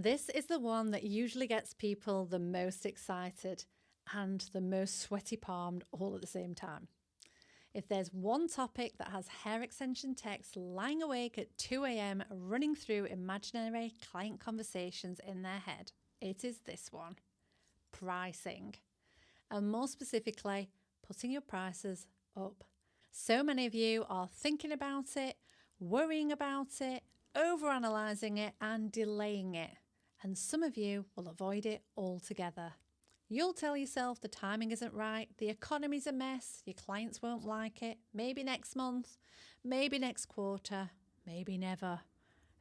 This is the one that usually gets people the most excited and the most sweaty palmed all at the same time. If there's one topic that has hair extension techs lying awake at 2 a.m. running through imaginary client conversations in their head, it is this one: pricing. And more specifically, putting your prices up. So many of you are thinking about it, worrying about it, overanalyzing it and delaying it. And some of you will avoid it altogether. You'll tell yourself the timing isn't right, the economy's a mess, your clients won't like it, maybe next month, maybe next quarter, maybe never.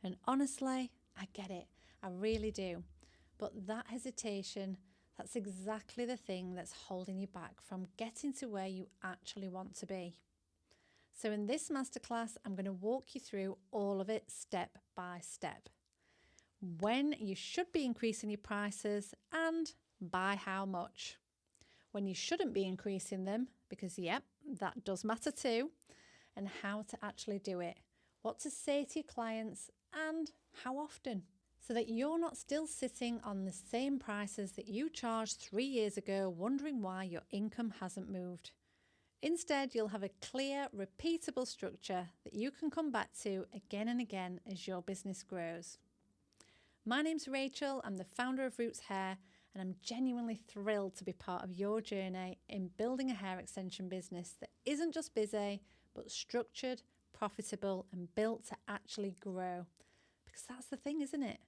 And honestly, I get it, I really do. But that hesitation, that's exactly the thing that's holding you back from getting to where you actually want to be. So in this masterclass, I'm going to walk you through all of it step by step. When you should be increasing your prices and by how much. When you shouldn't be increasing them, because yep, that does matter too, and how to actually do it. What to say to your clients and how often, so that you're not still sitting on the same prices that you charged 3 years ago, wondering why your income hasn't moved. Instead, you'll have a clear, repeatable structure that you can come back to again and again as your business grows. My name's Rachel, I'm the founder of Roots Hair, and I'm genuinely thrilled to be part of your journey in building a hair extension business that isn't just busy, but structured, profitable, and built to actually grow. Because that's the thing, isn't it?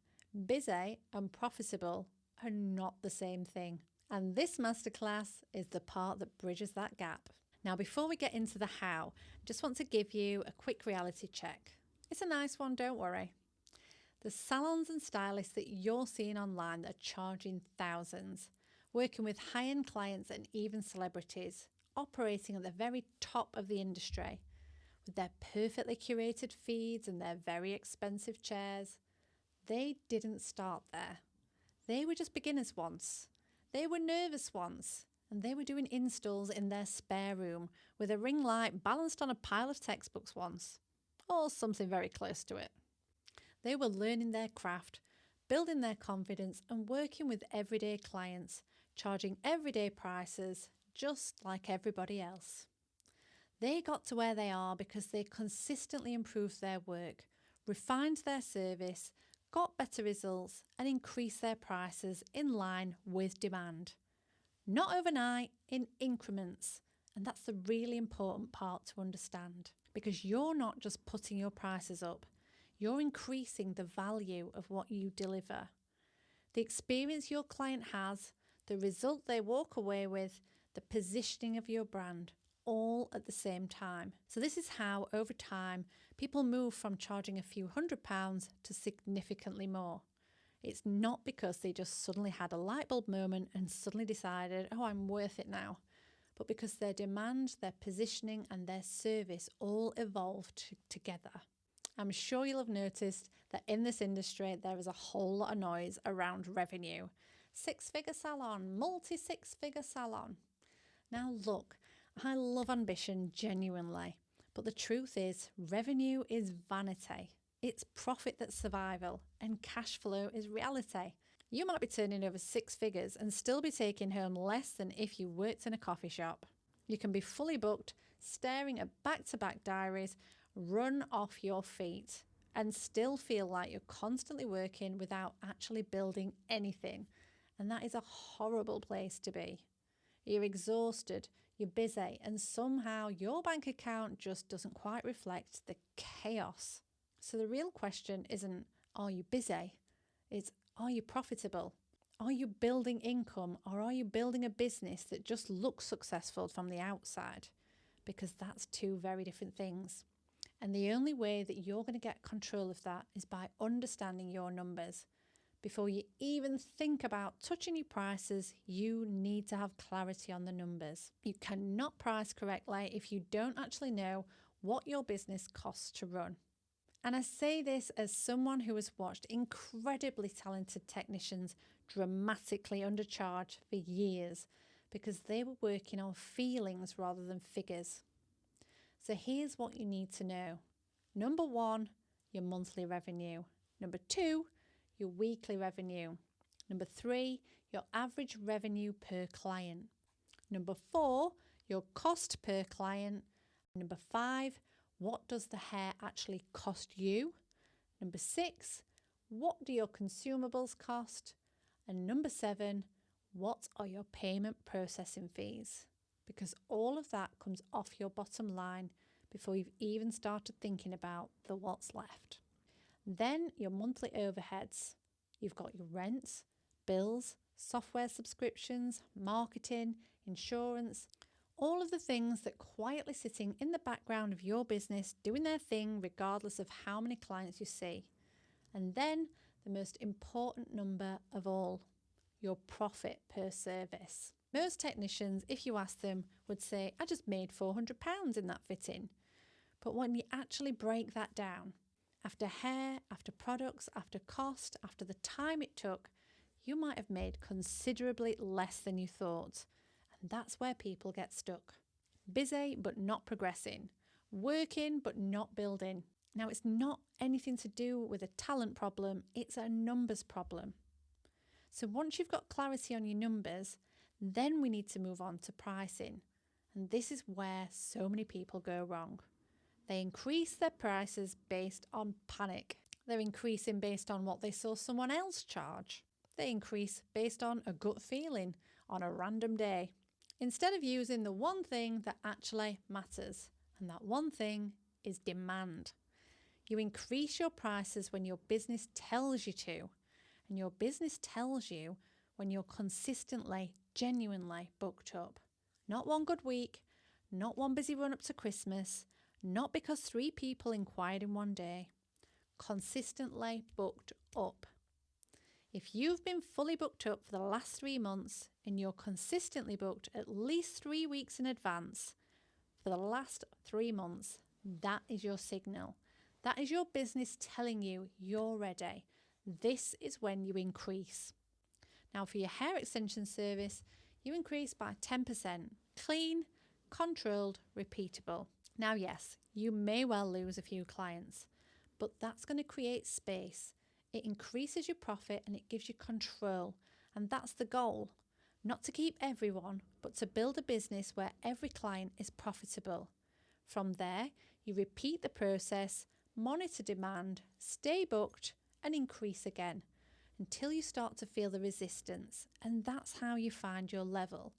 Busy and profitable are not the same thing. And this masterclass is the part that bridges that gap. Now, before we get into the how, I just want to give you a quick reality check. It's a nice one, don't worry. The salons and stylists that you're seeing online that are charging thousands, working with high-end clients and even celebrities, operating at the very top of the industry, with their perfectly curated feeds and their very expensive chairs, they didn't start there. They were just beginners once. They were nervous once, and they were doing installs in their spare room with a ring light balanced on a pile of textbooks once, or something very close to it. They were learning their craft, building their confidence and working with everyday clients, charging everyday prices just like everybody else. They got to where they are because they consistently improved their work, refined their service, got better results and increased their prices in line with demand. Not overnight, in increments. And that's the really important part to understand, because you're not just putting your prices up. You're increasing the value of what you deliver. The experience your client has, the result they walk away with, the positioning of your brand, all at the same time. So this is how, over time, people move from charging a few £100s to significantly more. It's not because they just suddenly had a light bulb moment and suddenly decided, oh, I'm worth it now. But because their demand, their positioning and their service all evolved together. I'm sure you'll have noticed that in this industry, there is a whole lot of noise around revenue. 6-figure salon, multi-6-figure salon. Now look, I love ambition genuinely, but the truth is revenue is vanity. It's profit that's survival and cash flow is reality. You might be turning over 6 figures and still be taking home less than if you worked in a coffee shop. You can be fully booked, staring at back-to-back diaries, run off your feet and still feel like you're constantly working without actually building anything. And that is a horrible place to be. You're exhausted, you're busy, and somehow your bank account just doesn't quite reflect the chaos. So the real question isn't, are you busy? It's, are you profitable? Are you building income, or are you building a business that just looks successful from the outside? Because that's two very different things. And the only way that you're going to get control of that is by understanding your numbers. Before you even think about touching your prices, you need to have clarity on the numbers. You cannot price correctly if you don't actually know what your business costs to run. And I say this as someone who has watched incredibly talented technicians dramatically undercharge for years because they were working on feelings rather than figures. So here's what you need to know. Number 1, your monthly revenue. Number 2, your weekly revenue. Number 3, your average revenue per client. Number 4, your cost per client. Number 5, what does the hair actually cost you? Number 6, what do your consumables cost? And number 7, what are your payment processing fees? Because all of that comes off your bottom line before you've even started thinking about the what's left. Then your monthly overheads. You've got your rent, bills, software subscriptions, marketing, insurance, all of the things that quietly sitting in the background of your business doing their thing regardless of how many clients you see. And then the most important number of all, your profit per service. Most technicians, if you ask them, would say, I just made £400 in that fitting. But when you actually break that down, after hair, after products, after cost, after the time it took, you might have made considerably less than you thought. And that's where people get stuck. Busy but not progressing. Working but not building. Now, it's not anything to do with a talent problem, it's a numbers problem. So once you've got clarity on your numbers, then we need to move on to pricing. And this is where so many people go wrong. They increase their prices based on panic. They're increasing based on what they saw someone else charge. They increase based on a gut feeling on a random day, instead of using the one thing that actually matters. And that one thing is demand. You increase your prices when your business tells you to. And your business tells you when you're consistently, genuinely booked up. Not one good week, not one busy run up to Christmas, not because 3 people inquired in one day. Consistently booked up. If you've been fully booked up for the last 3 months and you're consistently booked at least 3 weeks in advance for the last 3 months, that is your signal. That is your business telling you you're ready. This is when you increase. Now, for your hair extension service, you increase by 10%. Clean, controlled, repeatable. Now, yes, you may well lose a few clients, but that's going to create space. It increases your profit and it gives you control. And that's the goal. Not to keep everyone, but to build a business where every client is profitable. From there, you repeat the process, monitor demand, stay booked, and increase again until you start to feel the resistance. And that's how you find your level.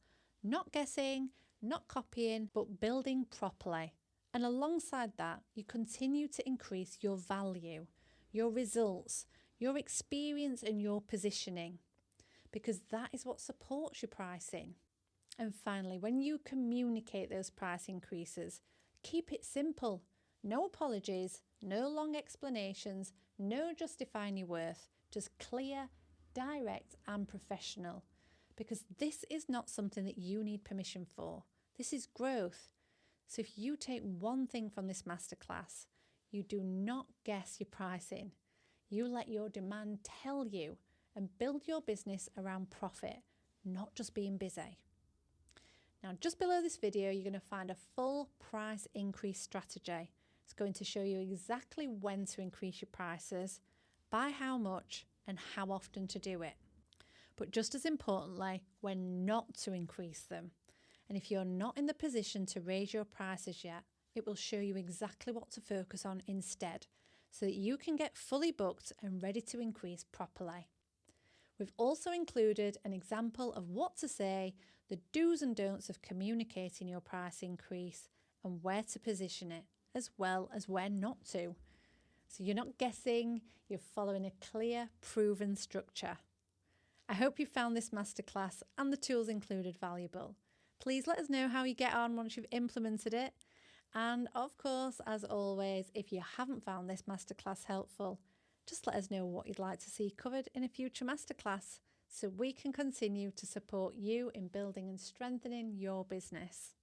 Not guessing, not copying, but building properly. And alongside that, you continue to increase your value, your results, your experience and your positioning, because that is what supports your pricing. And finally, when you communicate those price increases, keep it simple. No apologies, no long explanations, no justifying your worth, just clear, direct and professional. Because this is not something that you need permission for. This is growth. So if you take one thing from this masterclass, you do not guess your pricing. You let your demand tell you and build your business around profit, not just being busy. Now, just below this video, you're going to find a full price increase strategy. It's going to show you exactly when to increase your prices, by how much, and how often to do it. But just as importantly, when not to increase them. And if you're not in the position to raise your prices yet, it will show you exactly what to focus on instead, so that you can get fully booked and ready to increase properly. We've also included an example of what to say, the do's and don'ts of communicating your price increase, and where to position it, as well as where not to. So you're not guessing, you're following a clear, proven structure. I hope you found this masterclass and the tools included valuable. Please let us know how you get on once you've implemented it. And of course, as always, if you haven't found this masterclass helpful, just let us know what you'd like to see covered in a future masterclass so we can continue to support you in building and strengthening your business.